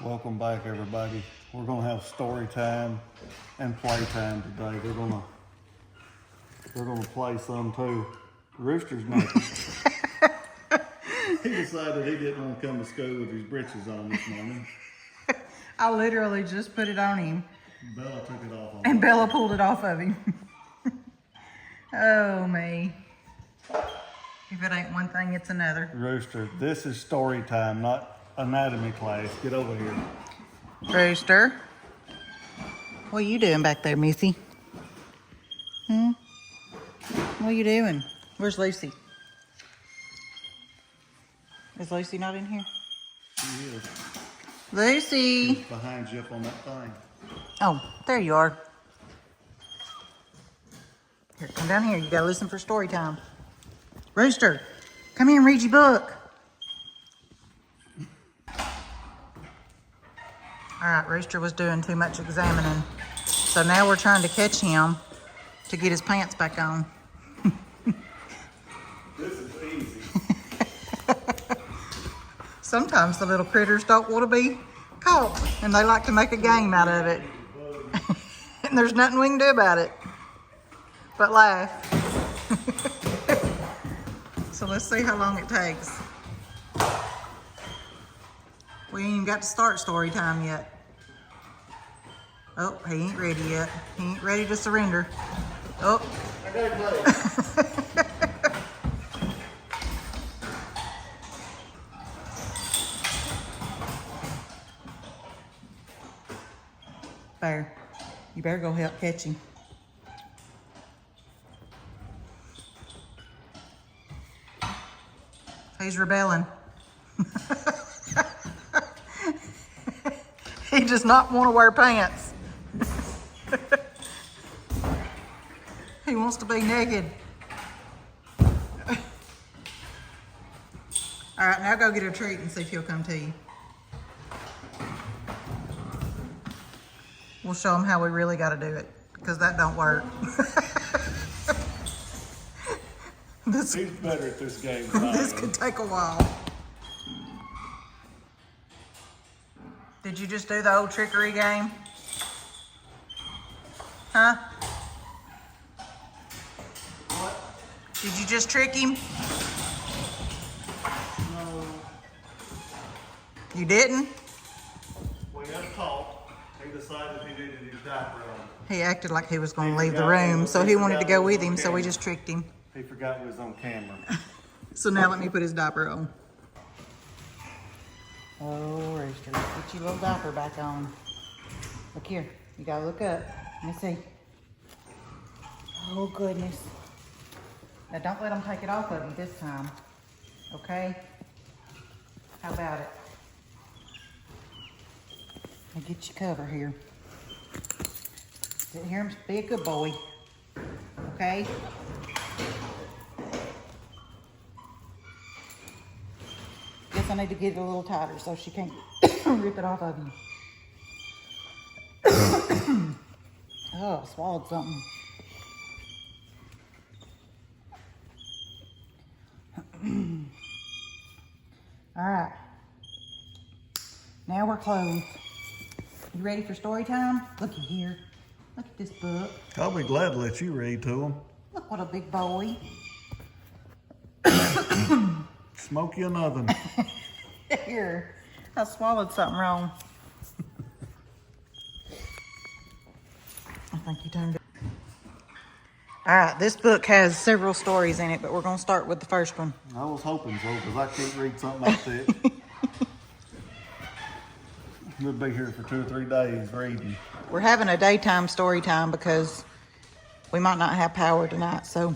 Welcome back, everybody. We're gonna have story time and playtime today. We're gonna play some too. Rooster's naked. He decided he didn't want to come to school with his britches on this morning. I literally just put it on him. Bella took it off on and Bella pulled it off of him. Oh, me. If it ain't one thing, it's another. Rooster, this is story time, not anatomy class. Get over here. Rooster. What are you doing back there, Missy? What are you doing? Where's Lucy? Is Lucy not in here? She is. Lucy! She's behind you up on that thing. Oh, there you are. Here, come down here. You gotta listen for story time. Rooster, come here and read your book. All right, Rooster was doing too much examining. So now we're trying to catch him to get his pants back on. This is easy. Sometimes the little critters don't want to be caught, and they like to make a game out of it. And there's nothing we can do about it but laugh. So let's see how long it takes. We ain't even got to start story time yet. Oh, he ain't ready yet. He ain't ready to surrender. Oh. I gotta play. Bear, you better go help catch him. He's rebelling. He does not want to wear pants. He wants to be naked. All right, now go get a treat and see if he'll come to you. We'll show him how we really got to do it, because that don't work. He's better at this game than I This am. could take a while. Did you just do the old trickery game? Huh? What? Did you just trick him? No. You didn't? We got caught. He decided he needed his diaper on. He acted like he was going to leave the room, so he wanted to go with him, so we just tricked him. He forgot we was on camera. So now let me put his diaper on. Oh, Rooster, put your little diaper back on. Look here, you gotta look up. Let me see. Oh, goodness. Now don't let him take it off of you this time, okay? How about it? I'll get your cover here. Sit here and be a good boy, okay? Guess I need to get it a little tighter so she can't rip it off of you. Oh, I swallowed something. All right. Now we're closed. You ready for story time? Looky here. Look at this book. I'll be glad to let you read to him. Look what a big boy. Smoke you another. Here, I swallowed something wrong. I think you turned it. All right, this book has several stories in it, but we're going to start with the first one. I was hoping so, because I can't read something like that. We'll be here for 2 or 3 days reading. We're having a daytime story time because we might not have power tonight, so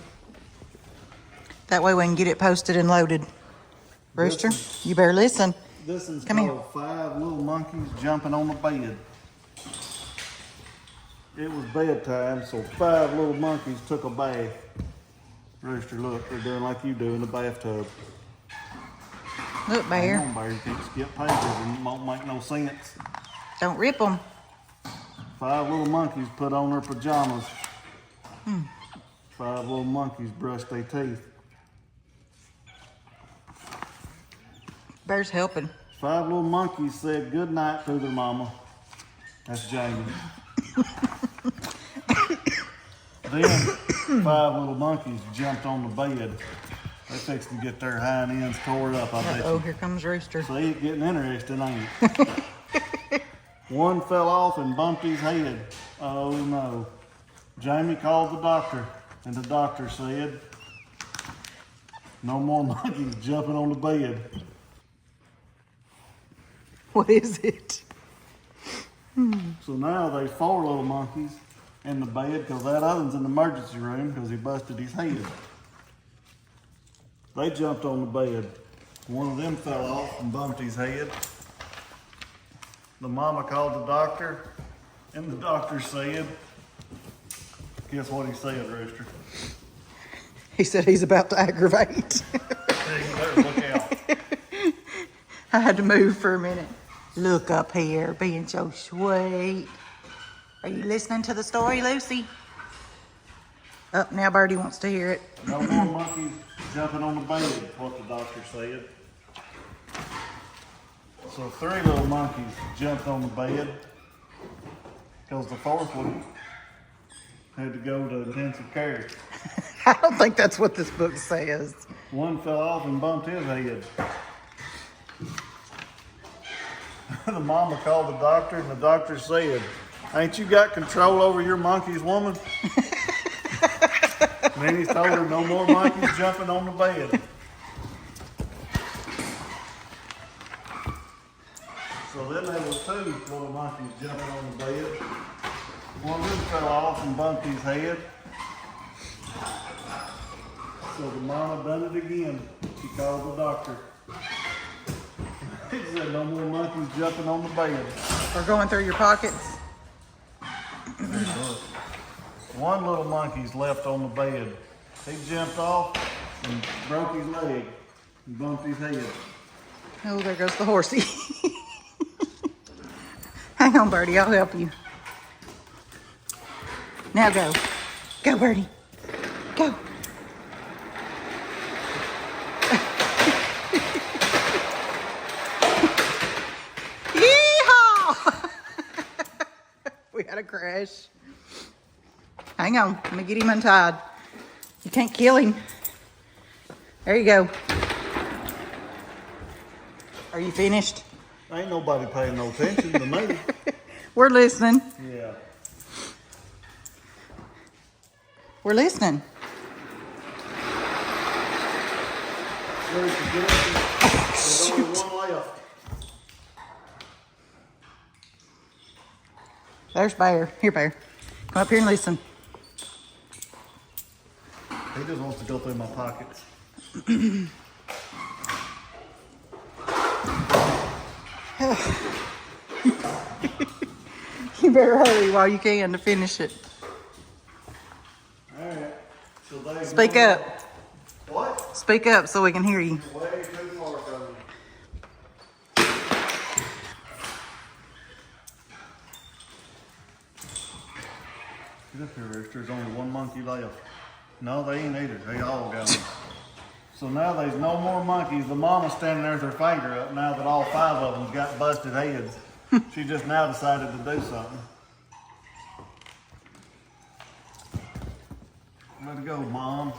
that way we can get it posted and loaded. Rooster, you better listen. This is Come here. called 5 Little Monkeys Jumping on the Bed. It was bedtime, so 5 little monkeys took a bath. Rooster, look, they're doing like you do in the bathtub. Look, Bear. Come on, Bear, you can't skip pages and it won't make no sense. Don't rip them. 5 little monkeys put on their pajamas. 5 little monkeys brushed their teeth. Bear's helping. 5 little monkeys said good night to their mama. That's Jamie. Then 5 little monkeys jumped on the bed. They fixed to get their hind ends tore up, I bet Oh, you. here comes Rooster. So it's getting interesting, ain't it? One fell off and bumped his head. Oh no. Jamie called the doctor, and the doctor said, no more monkeys jumping on the bed. What is it? So now there's 4 little monkeys in the bed because that other one's in the emergency room because he busted his head. They jumped on the bed. One of them fell off and bumped his head. The mama called the doctor, and the doctor said, guess what he said, Rooster? He said he's about to aggravate. You better look out. I had to move for a minute. Look up here, being so sweet. Are you listening to the story, Lucy? Oh, now Birdie wants to hear it. No more monkeys jumping on the bed, what the doctor said. So 3 little monkeys jumped on the bed because the 4th one had to go to intensive care. I don't think that's what this book says. One fell off and bumped his head. The mama called the doctor, and the doctor said, ain't you got control over your monkeys, woman? And then he told her no more monkeys jumping on the bed. So then there was 2 little monkeys jumping on the bed. One of them fell off and bumped his head. So the mama done it again. She called the doctor. He said no more monkeys jumping on the bed. We're going through your pockets. One little monkey's left on the bed. He jumped off and broke his leg and bumped his head. Oh, there goes the horsey. Hang on, Birdie, I'll help you. Now go. Go, Birdie. Go. Yeehaw! We had a crash. Hang on, let me get him untied. You can't kill him. There you go. Are you finished? Ain't nobody paying no attention to me. We're listening. Yeah. We're listening. Ready to get up? There's only one left. There's Bear. Here, Bear. Come up here and listen. He just wants to go through my pockets. You better hurry while you can to finish it. All right. So they Speak up. What? Speak up so we can hear you. Way too far from me. Get up here, Rooster. There's only one monkey left. No, they ain't either. They all gone. So now there's no more monkeys. The mama's standing there with her finger up now that all 5 of them got busted heads. She just now decided to do something. Let it go, Mom.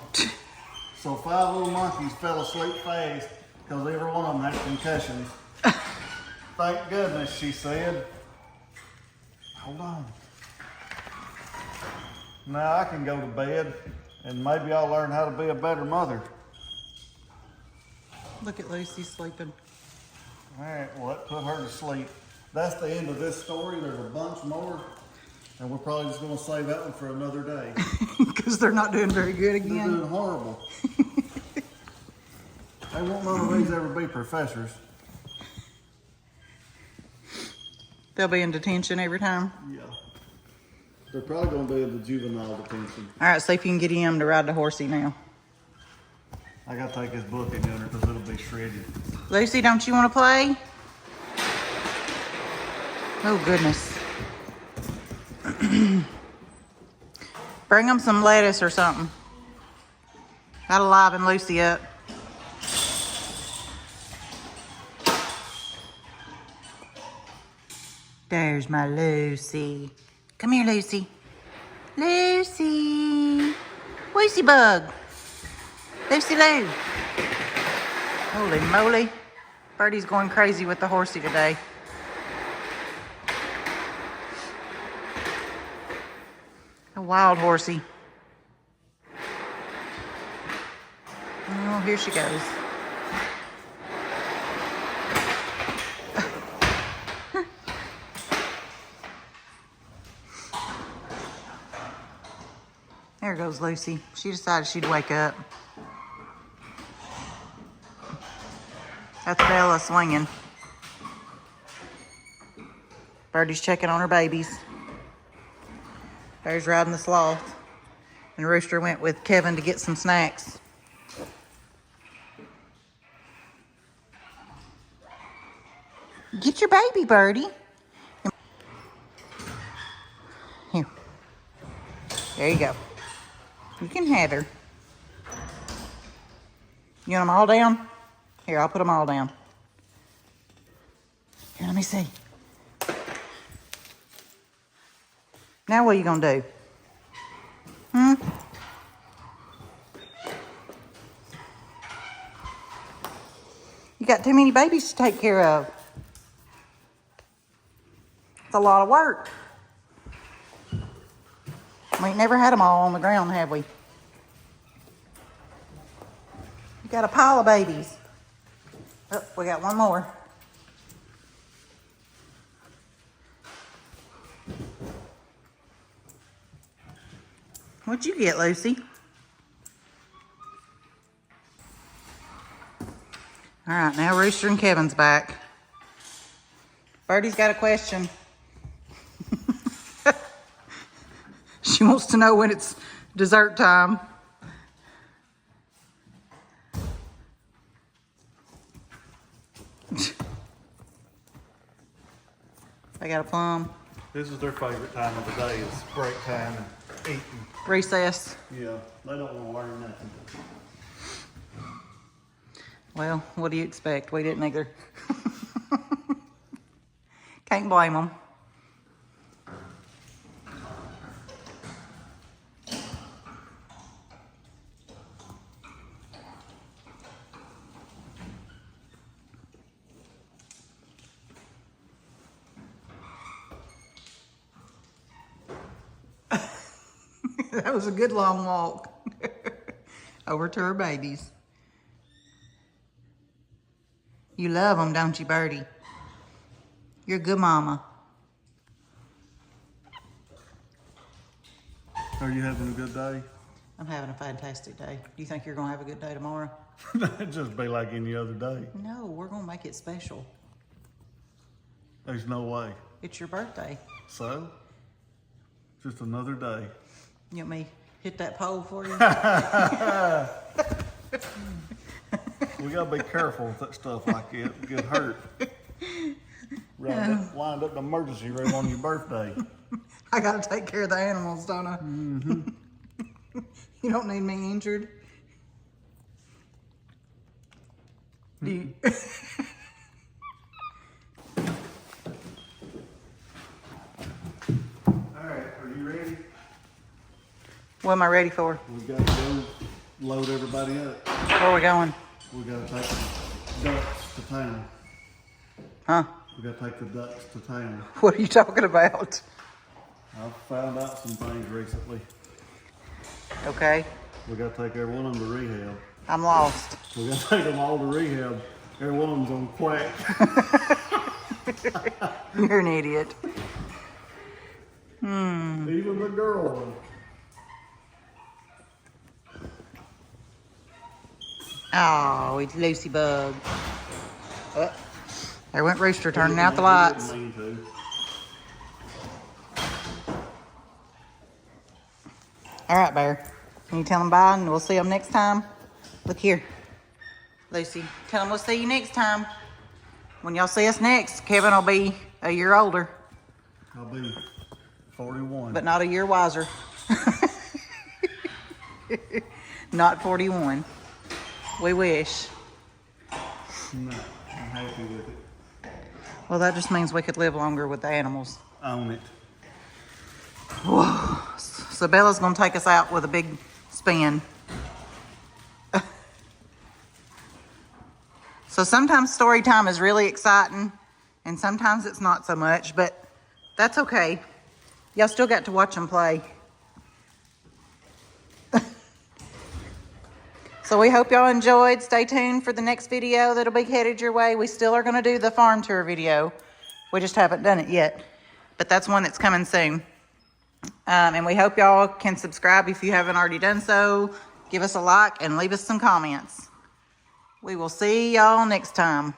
So 5 little monkeys fell asleep fast because every one of them had concussions. Thank goodness, she said. Hold on. Now I can go to bed and maybe I'll learn how to be a better mother. Look at Lucy sleeping. All right, well, that put her to sleep. That's the end of this story. There's a bunch more, and we're probably just going to save that one for another day. Because they're not doing very good They're again. doing horrible. They won't none of these ever be professors. They'll be in detention every time. Yeah. They're probably going to be in the juvenile detention. All right, see if you can get him to ride the horsey now. I got to take his book in yonder because it'll be shredded. Lucy, don't you want to play? Oh, goodness. Bring them some lettuce or something. Gotta liven Lucy up. There's my Lucy. Come here, Lucy. Lucy. Lucy bug. Lucy Lou. Holy moly. Birdie's going crazy with the horsey today. A wild horsey. Oh, here she goes. There goes Lucy. She decided she'd wake up. That's Bella swinging. Birdie's checking on her babies. Bear's riding the sloth. And Rooster went with Kevin to get some snacks. Get your baby, Birdie. Here. There you go. You can have her. You want them all down? Here, I'll put them all down. Here, let me see. Now what are you gonna do? You got too many babies to take care of. It's a lot of work. We ain't never had them all on the ground, have we? You got a pile of babies. Oh, we got one more. What'd you get, Lucy? All right, now Rooster and Kevin's back. Birdie's got a question. She wants to know when it's dessert time. They got a plum. This is their favorite time of the day, is break time and eating. Recess. Yeah, they don't want to learn nothing. Well, what do you expect? We didn't either. Can't blame them. That was a good long walk. Over to her babies. You love them, don't you, Birdie? You're a good mama. Are you having a good day? I'm having a fantastic day. Do you think you're going to have a good day tomorrow? It'd just be like any other day. No, we're going to make it special. There's no way. It's your birthday. So? Just another day. You want me to hit that pole for you? We gotta be careful with that stuff like that. Get hurt. Wind up in the emergency room on your birthday. I gotta take care of the animals, don't I? Mm-hmm. You don't need me injured. Do you? Alright, are you ready? What am I ready for? We gotta go load everybody up. Where are we going? We gotta take the ducks to town. Huh? We gotta take the ducks to town. What are you talking about? I've found out some things recently. Okay. We gotta take every one of them to rehab. I'm lost. We gotta take them all to rehab. Every one of them's on quack. You're an idiot. Even the girl one. Oh, it's Lucy Bug. There went Rooster turning out the lights. He didn't mean to. All right, Bear. Can you tell them bye and we'll see them next time? Look here. Lucy, tell them we'll see you next time. When y'all see us next, Kevin will be a year older. I'll be 41. But not a year wiser. Not 41. We wish. No, I'm happy with it. Well, that just means we could live longer with the animals. Own it. Whoa. So Bella's gonna take us out with a big spin. So sometimes story time is really exciting and sometimes it's not so much, but that's okay. Y'all still got to watch them play. So we hope y'all enjoyed. Stay tuned for the next video that'll be headed your way. We still are gonna do the farm tour video. We just haven't done it yet, but that's one that's coming soon. And we hope y'all can subscribe if you haven't already done so. Give us a like and leave us some comments. We will see y'all next time.